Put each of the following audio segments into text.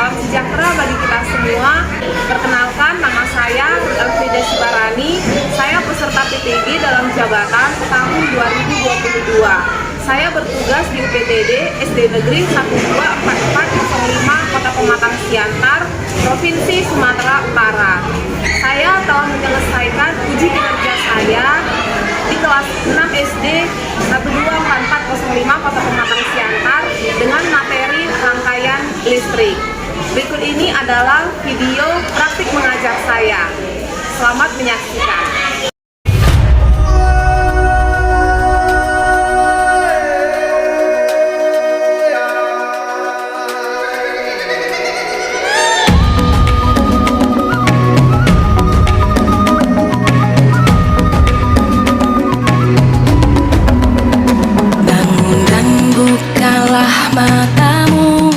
salam sejahtera bagi kita semua. Perkenalkan, nama saya Elfrida Sibarani. Saya peserta PTG dalam jabatan tahun 2022. Saya bertugas di UPTD SD Negeri 12445 Kota Pematang Siantar, Provinsi Sumatera Utara. Saya telah menyelesaikan uji kinerja saya di kelas 6 SD 12445 Kota Pematang Siantar dengan materi rangkaian listrik. Berikut ini adalah video praktik mengajar saya. Selamat menyaksikan. Matamu,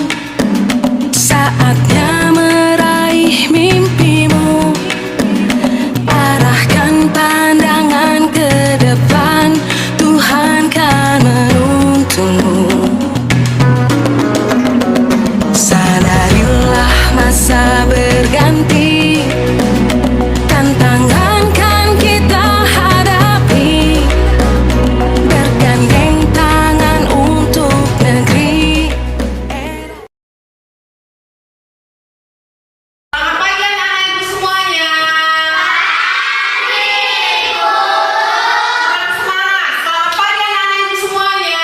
saatnya meraih mimpimu. Arahkan pandangan ke depan, Tuhan kan menuntunmu. Sadarilah masa berganti, tantangan kan kita hadapi, bergandeng tangan untuk negeri. Selamat pagi anak-anak ibu semuanya. Semangat. Selamat pagi anak-anak ibu semuanya.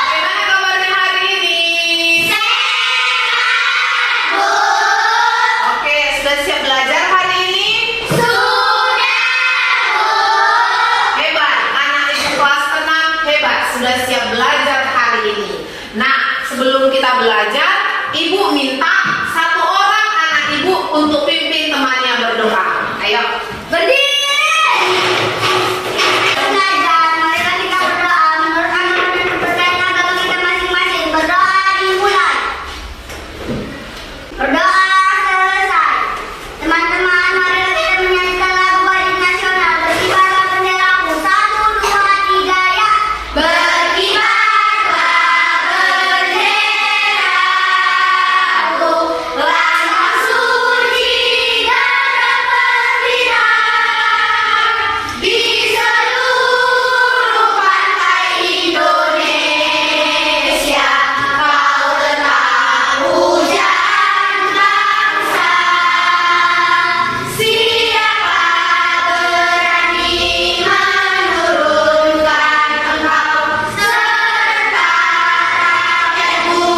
Bagaimana kabarnya hari ini? Oke, sudah siap belajar hari ini? Hebat, anak ibu kelas 6 hebat, sudah siap belajar hari ini. Nah, sebelum kita belajar, ibu minta satu orang anak ibu untuk pimpin temannya berdoa. Ayo, berdiri. Marilah kita berdoa menurut ajaran dan kepercayaan agama kita masing-masing. Berdoa dimulai. Berdoa selesai. Teman-teman, marilah kita menyanyikan lagu Balik Nasional. Berkibarlah benderamu, 1, 2, 3, ya. Berkibarlah benderamu, lambang suci dan perwira di seluruh pantai Indonesia. Kau tetap hujan bangsa. Siapa berani menurunkan engkau serta rakyatmu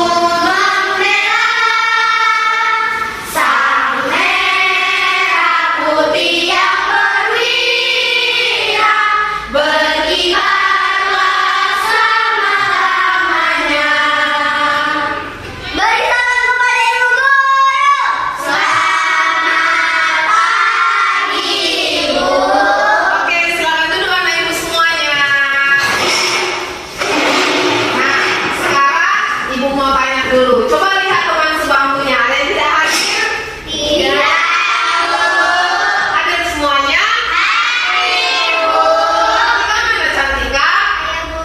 membela sang merah putih yang perwira. Berkibarlah selama-lamanya. Beri salam kepada Ibu Guru. Selamat pagi, Ibu. Oke, selamat duduk anak ibu semuanya. Nah, sekarang ibu mau tanya dulu. Coba lihat teman sebangkunya, ada yang tidak hadir? Tidak. Hadir semuanya? Ibu. Di mana Cantika? Saya, Bu.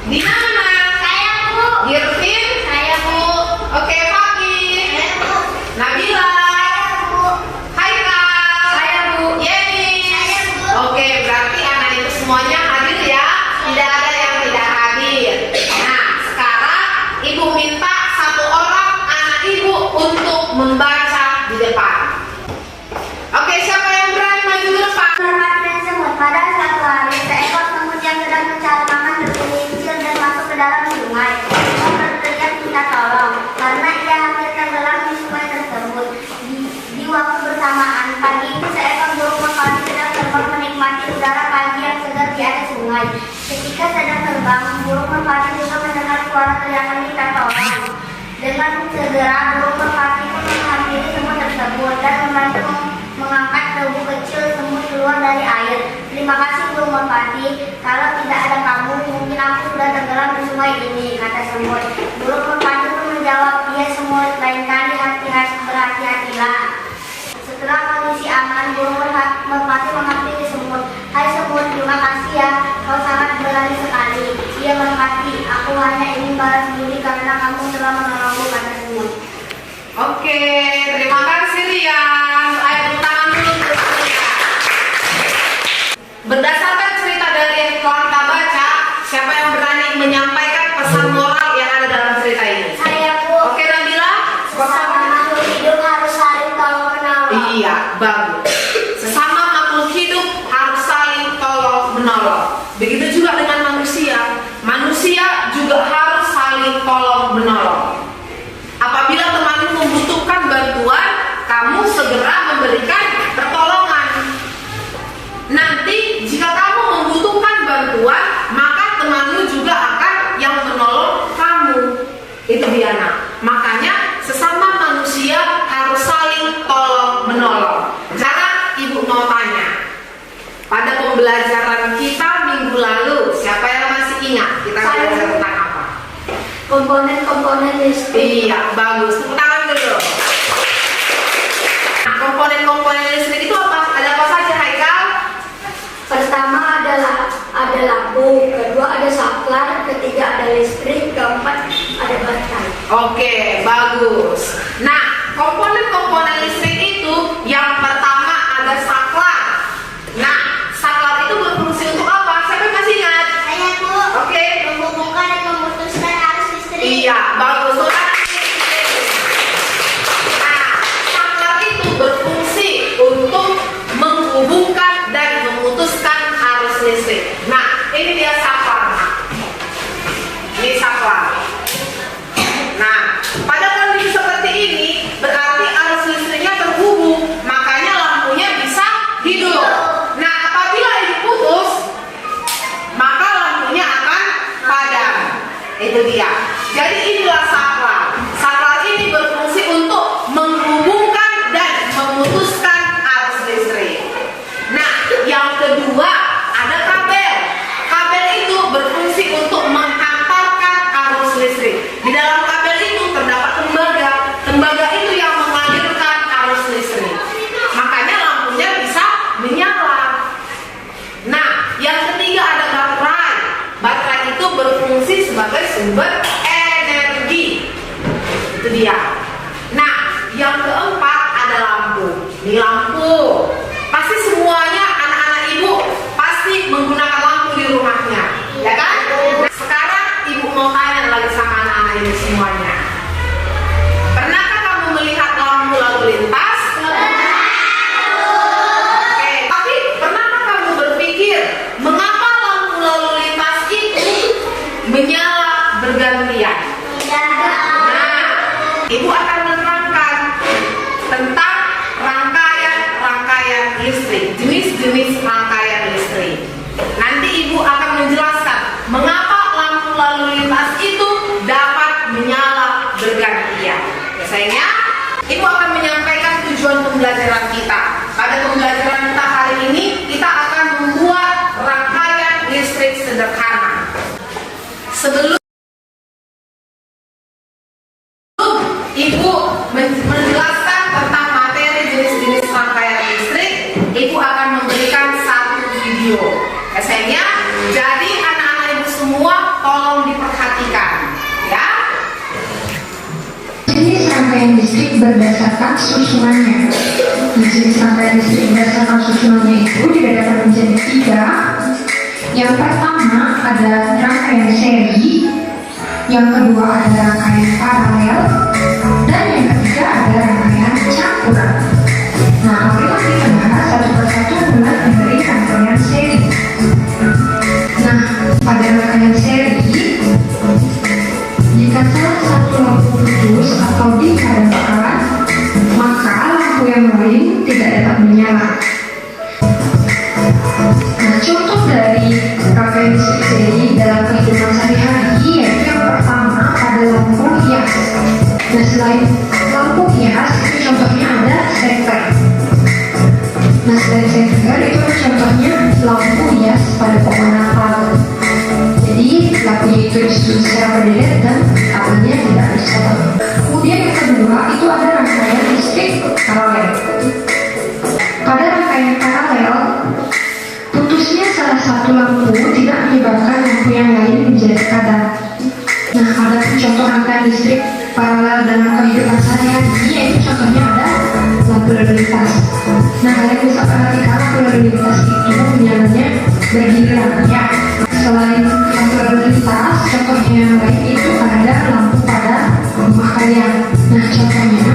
Di mana? Saya, Bu. Irvin? Saya, Bu. Oke, Pagi. Saya, Bu. Nabila? Bu. Haikal? Saya, Bu. Yeni? Saya, Bu. Oke, berarti anak ibu semuanya hadir ya? Tidak ada yang tidak hadir. Nah, sekarang ibu minta satu orang anak ibu untuk membaca di depan. Oke, siapa yang berani maju ke depan? Perhatian semut. Pada suatu hari, seekor semut yang sedang mencari makan tergelincir dan masuk ke dalam sungai. Semut berteriak minta tolong karena ia hampir tenggelam di sungai tersebut. Di waktu bersamaan, pagi itu seekor burung merpati sedang terbang menikmati udara pagi yang segar di atas sungai. Ketika sedang terbang, burung merpati juga mendengar suara teriakan minta tolong. Dengan segera, burung merpati pun menghampiri semut tersebut dan membantu mengangkat tubuh kecil semut keluar dari air. Terima kasih burung merpati, kalau tidak ada kamu mungkin aku sudah tenggelam di sungai ini, kata semut. Burung merpati pun menjawab, iya semut, lain kali berhati-hatilah. Setelah kondisi aman, burung merpati menghampiri semut. Hai semut, terima kasih ya, kau sangat berani sekali. Ia merpati, aku hanya ingin membalas budi karena kamu telah menolongku pada semua. Oke, terima kasih Rian. Ayo tepuk tangan dulu untuk Rian. Berdasarkan cerita dari yang telah kita baca, siapa yang berani menyampaikan pesan moral yang ada dalam cerita ini? Saya, Bu. Oke, Nabila. Sesama makhluk hidup harus saling tolong menolong. Iya, bagus. Sesama makhluk hidup harus saling tolong menolong. Begitu juga dengan manusia. Manusia juga harus saling tolong menolong. Apabila temanmu membutuhkan bantuan, kamu segera memberikan pertolongan. Nanti jika kamu membutuhkan bantuan, maka temanmu juga akan yang menolong kamu. Itu dia, nak. Makanya sesama manusia harus saling tolong menolong. Sekarang ibu mau tanya, pada pembelajaran kita minggu lalu, siapa yang masih ingat kita belajar tentang apa? Komponen-komponen listrik. Iya, bagus. Tepuk tangan dulu. Nah, komponen-komponen listrik itu apa? Ada apa saja, Haikal? Pertama ada lampu, kedua ada saklar, ketiga ada listrik, keempat ada baterai. Oke, bagus. Nah, komponen-komponen listrik itu yang pertama ada saklar. Nah, saklar itu berfungsi untuk apa? Siapa yang masih ingat? Saya, Bu. Oke. Menghubungkan dan memutuskan arus listrik. Iya, bagus. Nah, saklar itu berfungsi untuk menghubungkan dan memutuskan arus listrik. Nah, ini dia saklar. Ini saklar. Nah, pada kondisi seperti ini berarti arus listriknya terhubung, makanya lampunya bisa hidup. Nah, apabila ini putus, maka lampunya akan padam. Itu dia. Jadi inilah saklar. Saklar ini berfungsi untuk menghubungkan dan memutuskan arus listrik. Nah, yang kedua ada kabel. Kabel itu berfungsi untuk menghantarkan arus listrik. Di dalam kabel itu terdapat tembaga. Tembaga itu yang mengalirkan arus listrik. Makanya lampunya bisa menyala. Nah, yang ketiga ada baterai. Baterai itu berfungsi sebagai sumber energi. Itu dia. Nah, yang keempat ada lampu. Ini lampu. Pasti semuanya anak-anak ibu pasti menggunakan lampu di rumahnya, ya kan? Nah, sekarang ibu mau tanya lagi sama anak-anak ini semuanya. Pernahkah kamu melihat lampu lalu lintas? Oke, tapi pernahkah kamu berpikir mengapa lampu lalu lintas itu menyala bergantian? Nah, ibu akan menerangkan tentang rangkaian listrik, jenis-jenis rangkaian listrik. Nanti ibu akan menjelaskan mengapa lampu lalu lintas itu dapat menyala bergantian. Biasanya, ibu akan menyampaikan tujuan pembelajaran kita. Pada pembelajaran kita hari ini, kita akan membuat rangkaian listrik sederhana. Sebelum ibu menjelaskan tentang materi jenis-jenis rangkaian listrik, ibu akan memberikan satu video. Biasanya, jadi anak-anak ibu semua tolong diperhatikan, ya. Jenis rangkaian listrik berdasarkan susunannya. Jenis rangkaian listrik berdasarkan susunannya itu dibedakan menjadi 3. Yang pertama ada rangkaian seri, yang kedua ada rangkaian paralel, dan yang ketiga ada rangkaian campuran. Nah, marilah kita bahas satu persatu mulai dari rangkaian seri. Nah, pada rangkaian seri, jika salah satu lampu putus atau dipadamkan, maka lampu yang lain tidak dapat menyala. Nah, contoh dari rangkaian listrik seri dalam kehidupan sehari-hari yaitu yang pertama ada lampu hias. Nah, selain lampu hias itu contohnya ada steker. Nah, selain steker itu contohnya lampu hias pada pohon Natal. Jadi lampunya itu disusun secara berderet dan kabelnya tidak disotong. Kemudian yang kedua itu ada rangkaian listrik paralel. Pada rangkaian paralel, putusnya salah satu lampu tidak menyebabkan lampu yang lain menjadi padam. Nah, pada contoh rangkaian listrik paralel dalam kehidupan sehari-hari, yaitu contohnya ada lampu lalu lintas. Nah, kalian bisa perhatikan lampu lalu lintas itu menyalanya bergiliran ya. Selain lampu lalu lintas, contohnya yang lain itu ada lampu pada rumah kalian. Nah, contohnya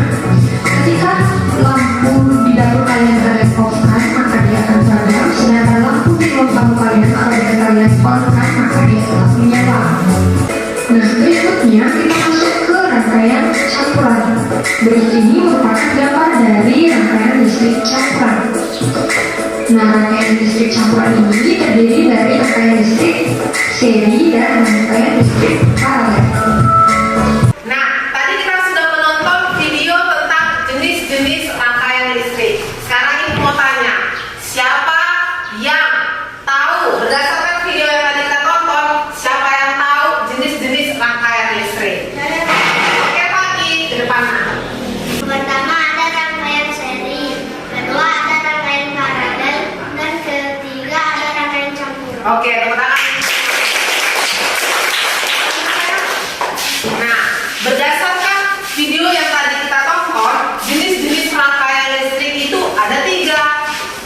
ketika lampu di dapur kalian kalian off-kan, maka dia akan padam. Sedangkan lampu di ruang tamu kalian apabila kalian on-kan, maka dia telah menyala. Nah, berikutnya kita masuk ke rangkaian campuran. Berikut ini merupakan gambar dari rangkaian listrik campuran. Nah, rangkaian listrik campuran ini terdiri dari rangkaian listrik seri dan rangkaian listrik paralel. Nah, tadi kita sudah menonton video tentang jenis-jenis rangkaian listrik. Sekarang ini mau tanya, siapa yang tahu berdasarkan video yang tadi kita tonton, siapa yang tahu jenis-jenis rangkaian listrik? Oke, Pagi, ke depan. Pertama ada rangkaian seri, kedua ada rangkaian paralel, dan ketiga ada rangkaian campuran. Oke, tepuk tangan. Nah, berdasarkan video yang tadi kita tonton, jenis-jenis rangkaian listrik itu ada 3.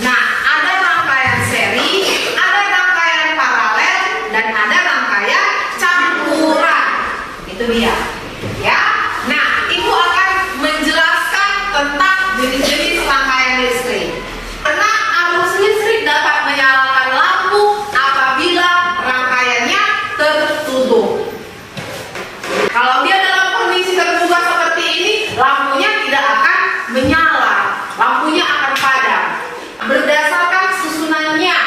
Nah, ada rangkaian seri, ada rangkaian paralel, dan ada rangkaian campuran. Itu dia. Ya. Nah, Ibu akan menjelaskan tentang jenis-jenis rangkaian listrik. Karena arus listrik dapat menyalakan lampu apabila rangkaiannya tertutup. Kalau dia dalam kondisi terbuka seperti ini, lampunya tidak akan menyala, lampunya akan padam. Berdasarkan susunannya.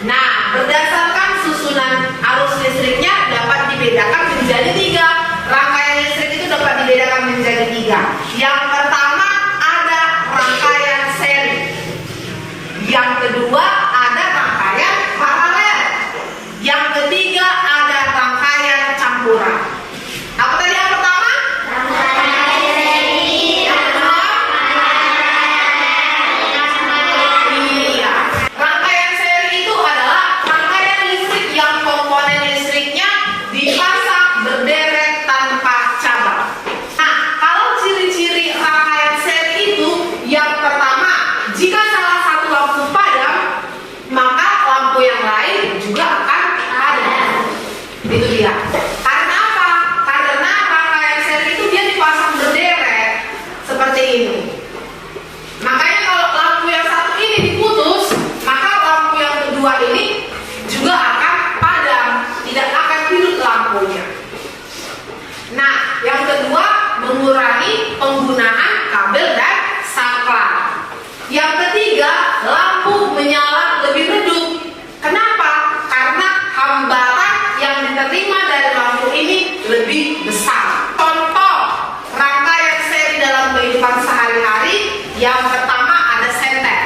Nah, berdasarkan susunan arus listriknya dapat dibedakan menjadi 3. Rangkaian listrik itu dapat dibedakan menjadi 3. Yang pertama ada rangkaian seri. Yang kedua ada rangkaian paralel. Yang ketiga ada rangkaian campuran. Apa tadi yang pertama? Iya. Rangkaian seri itu adalah rangkaian listrik yang komponen listriknya dipasang berderet tanpa cabang. Nah, kalau ciri-ciri rangkaian seri itu, yang pertama, jika salah satu lampu padam, maka lampu yang lain juga akan padam. Itu dia. Karena apa? Karena rangkaian seri itu dia dipasang berderet seperti ini. Makanya kalau lampu yang satu ini diputus, maka lampu yang kedua ini juga akan padam, tidak akan hidup lampunya. Nah, yang kedua mengurangi penggunaan kabel dan saklar. Yang ketiga, lampu menyala lebih redup. Kenapa? Karena hambatan yang diterima dari lampu ini lebih besar. Contoh rangkaian seri dalam kehidupan sehari-hari, yang pertama ada senter,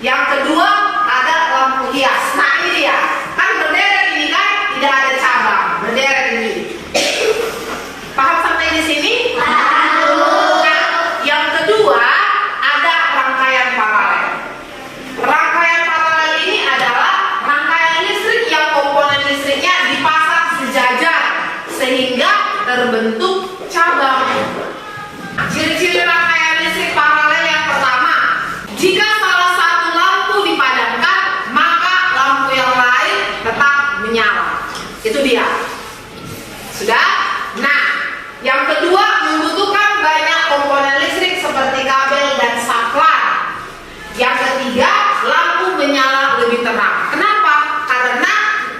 yang kedua ada lampu hias. Nah, ini dia, kan berderet ini kan, tidak ada cabang, berderet ini. Paham sampai di sini? Nah, yang kedua ada rangkaian paralel. Rangkaian paralel ini adalah rangkaian listrik yang komponen listriknya dipasang sejajar sehingga terbentuk cabang. Ciri-ciri rangkaian listrik paralel yang pertama, jika salah satu lampu dipadamkan, maka lampu yang lain tetap menyala. Itu dia. Sudah? Nah, yang kedua membutuhkan banyak komponen listrik seperti kabel dan saklar. Yang ketiga, lampu menyala lebih terang. Kenapa? Karena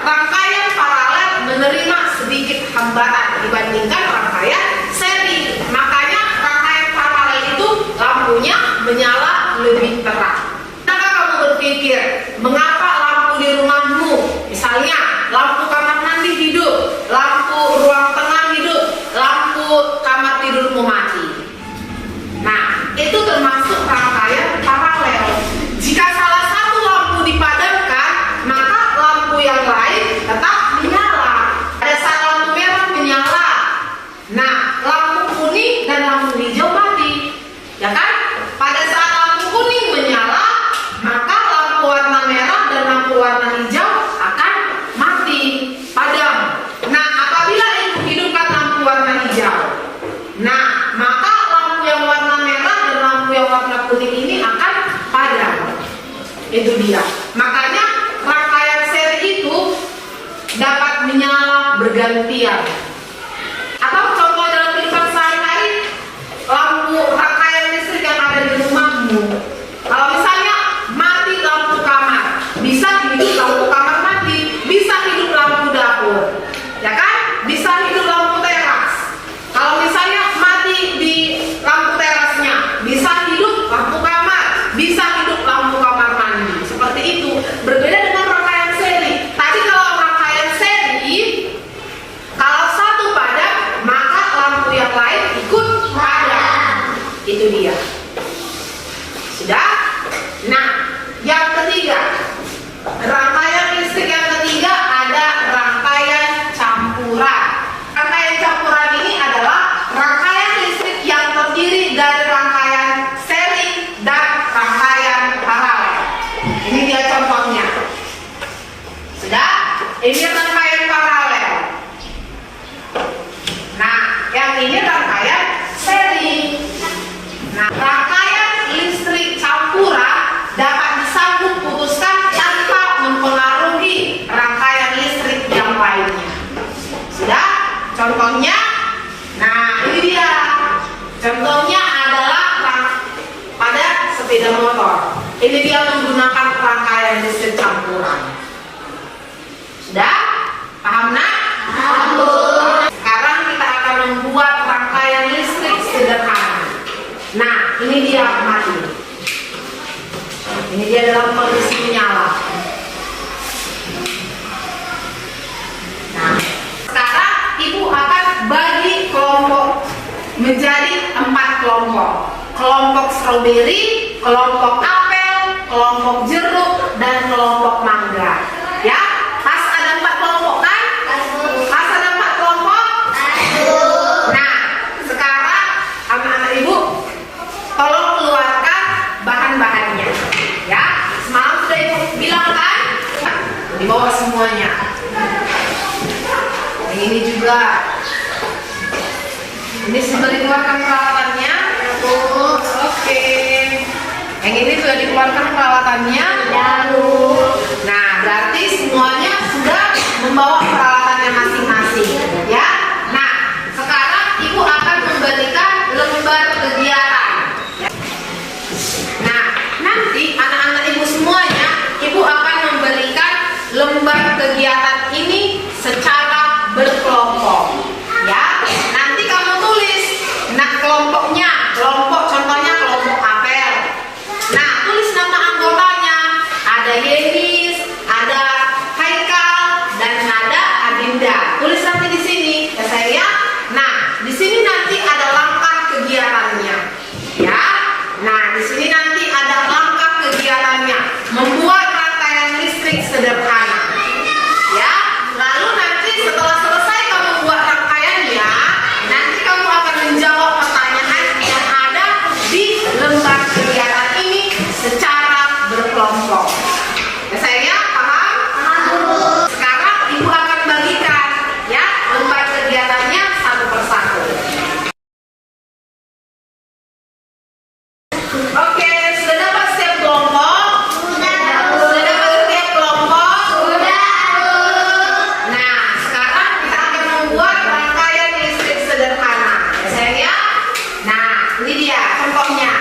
rangkaian paralel menerima sedikit hambatan dibandingkan rangkaian seri. Makanya rangkaian paralel itu lampunya menyala lebih terang. Maka kamu berpikir, mengapa lampu di rumahmu, misalnya lampu kamar mandi hidup, lampu ruang tengah hidup, lampu kamar tidurmu mati? Nah, itu termasuk rangkaian paralel. Jika salah satu lampu dipadamkan, maka lampu yang lain tetap menyala. Pada saat lampu merah menyala, Itu dia. Sudah? Nah, yang ketiga, rangkaian listrik yang ketiga ada rangkaian campuran. Rangkaian campuran ini adalah rangkaian listrik yang terdiri dari rangkaian seri dan rangkaian paralel. Ini dia contohnya. Sudah? Ini rangkaian paralel. Nah, yang ini rangkaian seri. Nah, rangkaian listrik campuran dapat disambung putuskan tanpa mempengaruhi rangkaian listrik yang lainnya. Sudah? Contohnya, nah ini dia. Contohnya adalah pada sepeda motor. Ini dia menggunakan rangkaian listrik campuran. Sudah? Paham nak? Sekarang kita akan membuat rangkaian listrik sederhana. Nah, ini dia mati. Ini dia dalam kondisi menyala. Nah, sekarang ibu akan bagi kelompok menjadi 4 kelompok. Kelompok stroberi, kelompok apel, kelompok jeruk, dan kelompok mangga. Ya, pas ada 4 kelompok kan? Pas ada 4 kelompok? Nah, sekarang anak-anak ibu tolong keluarkan bahan-bahannya. Ya, semalam sudah ibu bilang kan? Dibawa semuanya. Yang ini juga. Ini sudah dikeluarkan peralatannya. Oke. Yang ini sudah dikeluarkan peralatannya. Nah, berarti semuanya sudah membawa peralatannya masing-masing. Ya. Nah, sekarang ibu akan memberikan lembar kegiatan. Nah, nanti anak-anak ibu semuanya, ibu akan memberikan lembar kegiatan ini secara berkelompok. Ya, nanti kamu tulis. Nah, kelompoknya, kelompok contohnya kelompok apel. Nah, tulis nama anggotanya. Ada Yenis, ada Haikal, dan ada Adinda. Tulis nanti di sini, ya sayang. Nah, di sini nanti ada langkah kegiatannya. Ya. Nah, di sini nanti ada langkah kegiatannya. Membuat rangkaian listrik sederhana. Ya. Lalu nanti setelah selesai kamu buat rangkaiannya, nanti kamu akan menjawab pertanyaan yang ada di lembar kegiatan ini secara berkelompok. Ya sayang, paham? Sekarang ibu akan bagikan ya lembar kegiatannya satu persatu. Oke, sudah dapat setiap kelompok? Sudah dapat setiap kelompok? Nah, sekarang kita akan membuat rangkaian listrik sederhana. Ya sayang ya? Nah, ini dia contohnya.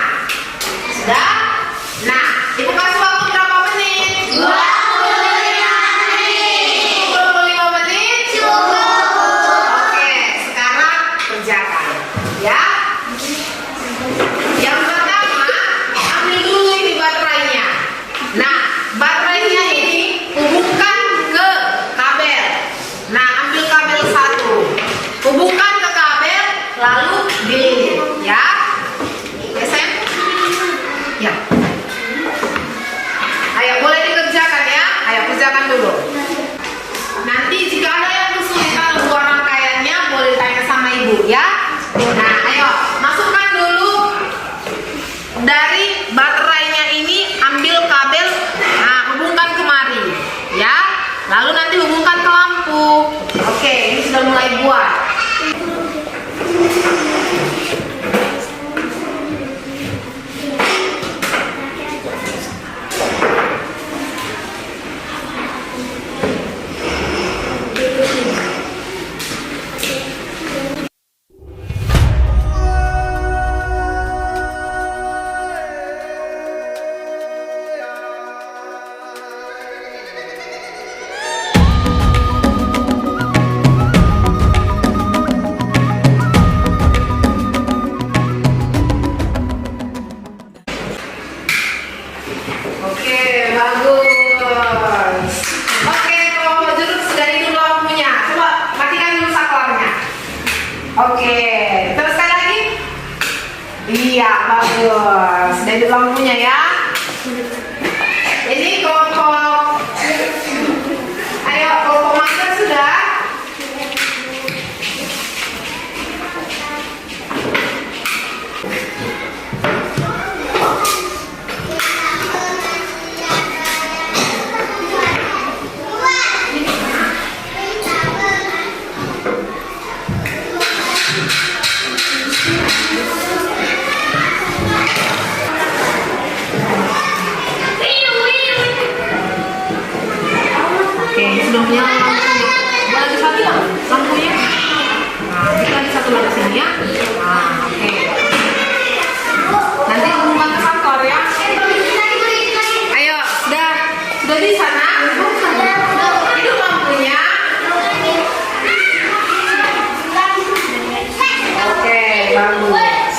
Sudah? Nah, ibu kasih waktu berapa menit? 25 menit? Oke, sekarang kerjakan. Ya? Yang pertama, ambil dulu ini baterainya. Nah, baterainya ini hubungkan ke kabel. Nah, ambil kabel 1. Hubungkan ke kabel, lalu dililit. Ya? Ya, sayang? Ya. Ayo, boleh dikerjakan ya? Ayo, kerjakan dulu. Nanti jika ada yang kesulitan membuat rangkaiannya, boleh tanya sama ibu ya. Nah, ayo, masukkan dulu dari baterainya ini, ambil kabel, nah hubungkan kemari ya. Lalu nanti hubungkan ke lampu. Oke, ini sudah mulai buat. Iya, bagus. Dari lampunya ya. Ini kelompok. Ayo, kelompok master sudah. Oke, sudah punya lampunya. Boleh di satu ya lampunya. Nah, kita di satu lagi sini ya. Nah, oke. Nanti hubungan ke kantor ya. Ayo, sudah di sana. Hidup lampunya. Oke, bagus.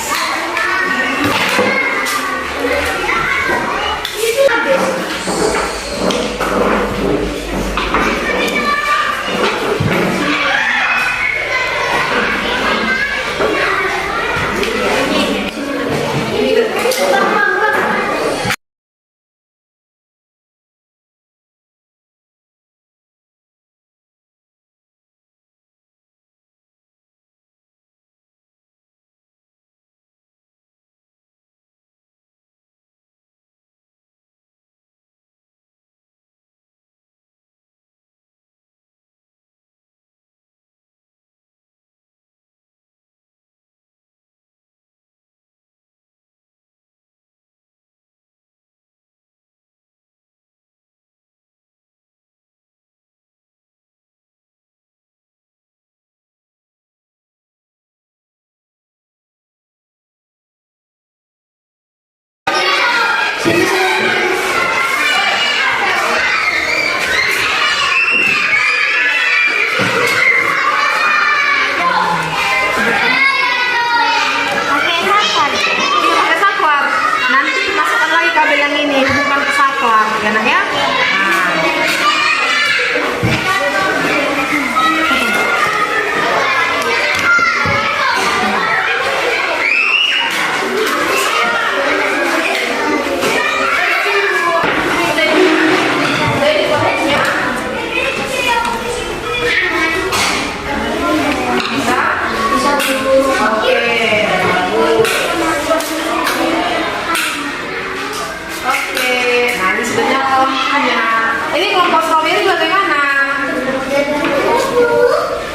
Ini kelompok strawberry bagaimana?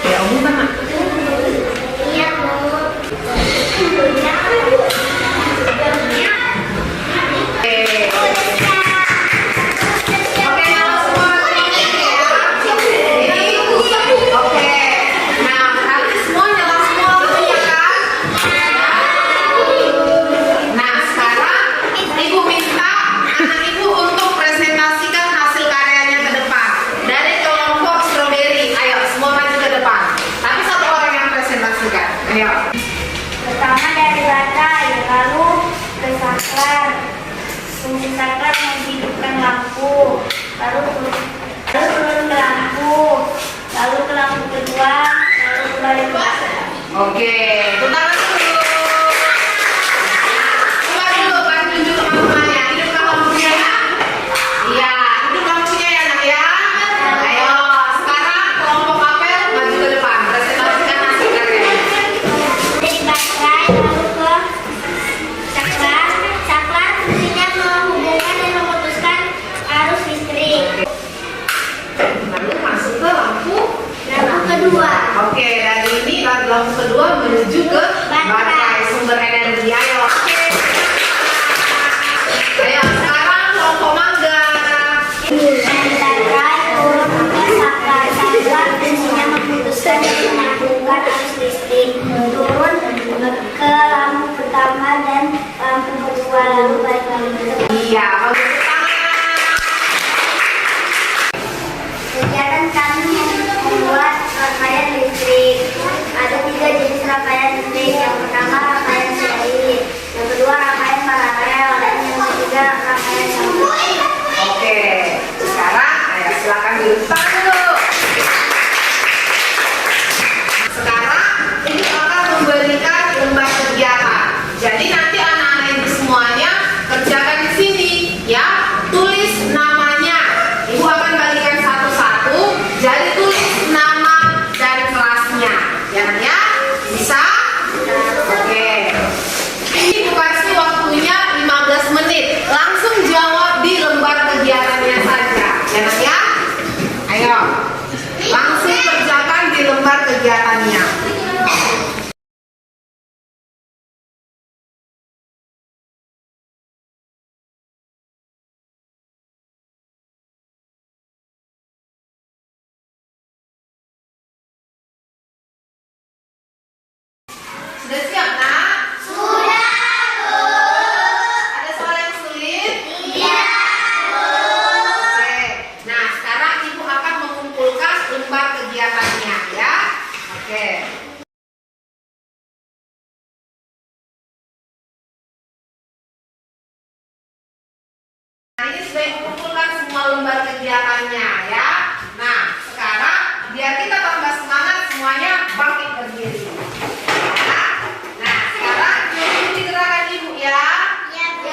Ya, Om kan? Iya, Bu. Oke, nah semua ini oke. Nah, nanti semua nyala semua lampunya kan? Nah, sekarang Ibu minta anak Ibu untuk presentasikan hasil karyanya ke depan dari kelompok strawberry. Ayo, semua maju ke depan. Tapi satu orang yang presentasikan. Ayo. Pertama dari baterai, lalu ke saklar. Fungsi saklar menghidupkan lampu, lalu turun ke lampu, lalu ke lampu kedua, lalu kembali ke baterai. Oke, tuntas dulu. Coba dulu, Pak, tunjuk teman-temannya. Hidupkan lampunya ya. Iya, hidup lampunya ya, Nak ya. Ayo, sekarang kelompok apel maju ke depan. Presentasikan hasil karyanya. Dari baterai lalu ke saklar. Saklar fungsinya menghubungkan dan memutuskan arus listrik. Lalu masuk ke lampu. Lampu kedua. Oke, dari ini lampu kedua menuju ke baterai sumber energi. Ayo, oke. Ayo, sekarang kelompok mangga. Dari baterai turun ke saklar. Saklar fungsinya memutuskan dan menyambungkan arus listrik. Turun ke lampu pertama dan lampu kedua, lalu balik lagi ke depan. Iya, bagus tangan. Kegiatan kami membuat rangkaian listrik. Ada 3 jenis rangkaian listrik. Yang pertama rangkaian seri, yang kedua rangkaian paralel, dan yang ketiga rangkaian sambungan. Oke, sekarang ayo silakan duduk tangan dulu. Sekarang ini akan memberikan lembar kegiatan. Jadi nanti Sudah siap, nak? Sudah, Bu. Ada soal yang sulit? Iya, Bu. Oke. Nah, sekarang Ibu akan mengumpulkan lembar kegiatannya ya. Oke. Nah, ini sudah Ibu kumpulkan semua lembar kegiatannya ya. Nah, sekarang biar kita tambah semangat semuanya bangkit berdiri. Ya. Nah, sekarang ikuti gerakan Ibu ya. Iya, Bu.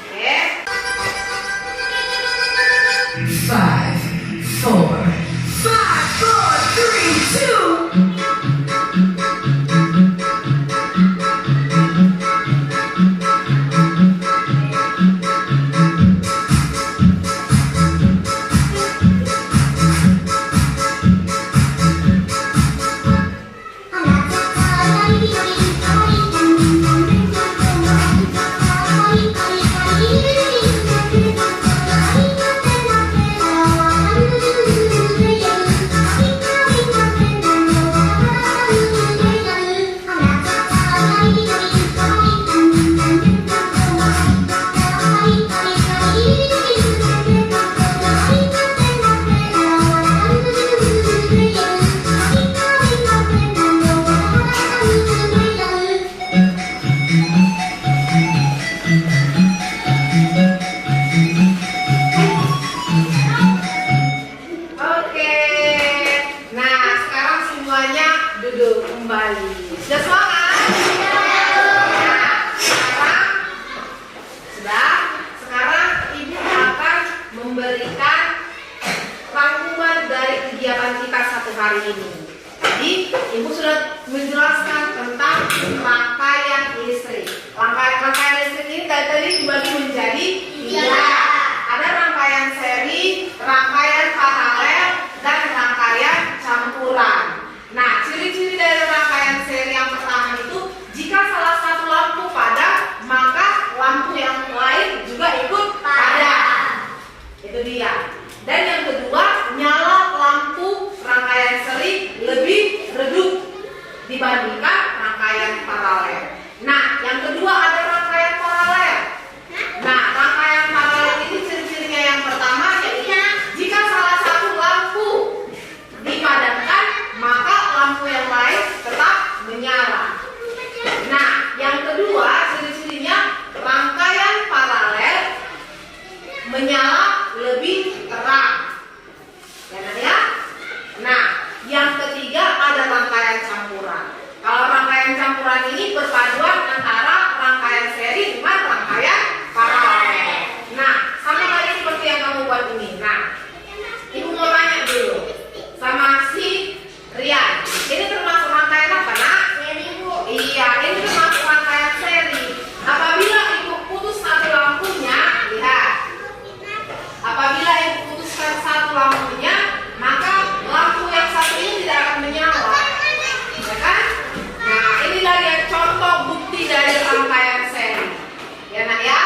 Oke. 5, 4, 3, 2. Oke. Nah, sekarang semuanya duduk kembali. Sudah semangat? Nah, sekarang Ibu akan memberikan rangkuman dari kegiatan kita satu hari ini. Jadi, Ibu sudah menjelaskan tentang rangkaian listrik. Rangkaian listrik ini tadi dibagi menjadi 3. Ada rangkaian seri, rangkaian paralel, dan rangkaian campuran. Nah, ciri-ciri dari rangkaian seri yang pertama itu, jika salah satu lampu padam, maka lampu yang lain juga ikut padam. Itu dia. Dan yang kedua, nyala lampu rangkaian seri lebih redup dibandingkan rangkaian paralel. Nah, yang kedua ada rangkaian paralel. Nah, rangkaian paralel ini ciri-cirinya yang pertama yaitu jika salah satu lampu dipadamkan, maka lampu yang lain tetap menyala. Nah, yang kedua ciri-cirinya rangkaian paralel menyala lebih terang. Ya. Nah, yang ketiga ada rangkaian campuran. Kalau rangkaian campuran ini perpaduan antara rangkaian seri dengan rangkaian paralel. Nah, sama lagi seperti yang kamu buat ini. Nah, Ibu mau tanya dulu sama si Rian. Ini termasuk rangkaian apa, nak? Seri, Bu. Iya, ini termasuk rangkaian seri. Apabila Ibu putus satu lampunya, lihat. Apabila Ibu putuskan satu lampunya, maka lampu yang satu ini tidak akan menyala. Ya kan? Nah, inilah dia contoh bukti dari rangkaian seri. Ya, nak ya?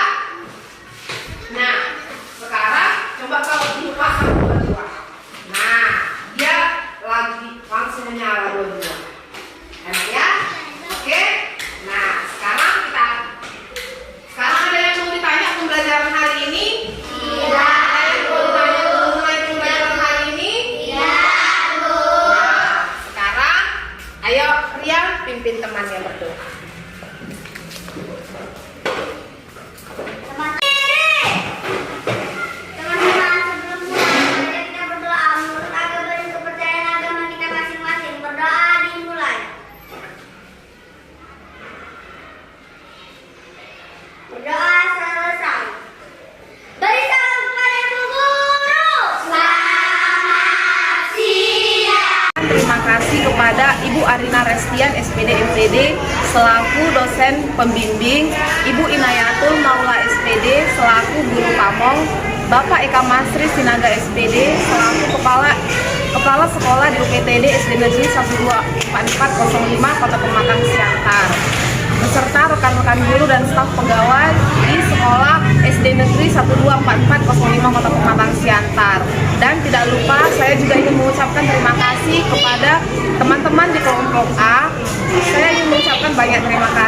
Nah, sekarang coba kalau Ibu pasang dua-dua. Nah, dia lagi langsung menyala dua-dua. Enak ya? Oke? Nah, sekarang ada yang mau ditanya pembelajaran hari ini? Iya. Ada yang mau ditanya mengenai pembelajaran hari ini? Iya, Bu. Nah, sekarang ayo Rian pimpin temannya berdoa. Teman-teman, sebelum mulai, mari kita berdoa menurut agama dan kepercayaan agama kita masing-masing. Berdoa dimulai. Berdoa selesai. Beri salam kepada Ibu Guru. Selamat siang. Terima kasih kepada Ibu Arina Restian SPD MPD selaku dosen pembimbing, Ibu Inayatul Maula SPD selaku guru pamong, Bapak Eka Masri Sinaga SPD selaku kepala sekolah di UPTD SD Negeri 12405 Kota Pematang Siantar, beserta rekan-rekan guru dan staf pegawai di sekolah SD Negeri 12440 Kota Pematang Siantar. Dan tidak lupa saya juga ingin mengucapkan terima kasih kepada teman-teman kelompok A, saya ingin mengucapkan banyak terima kasih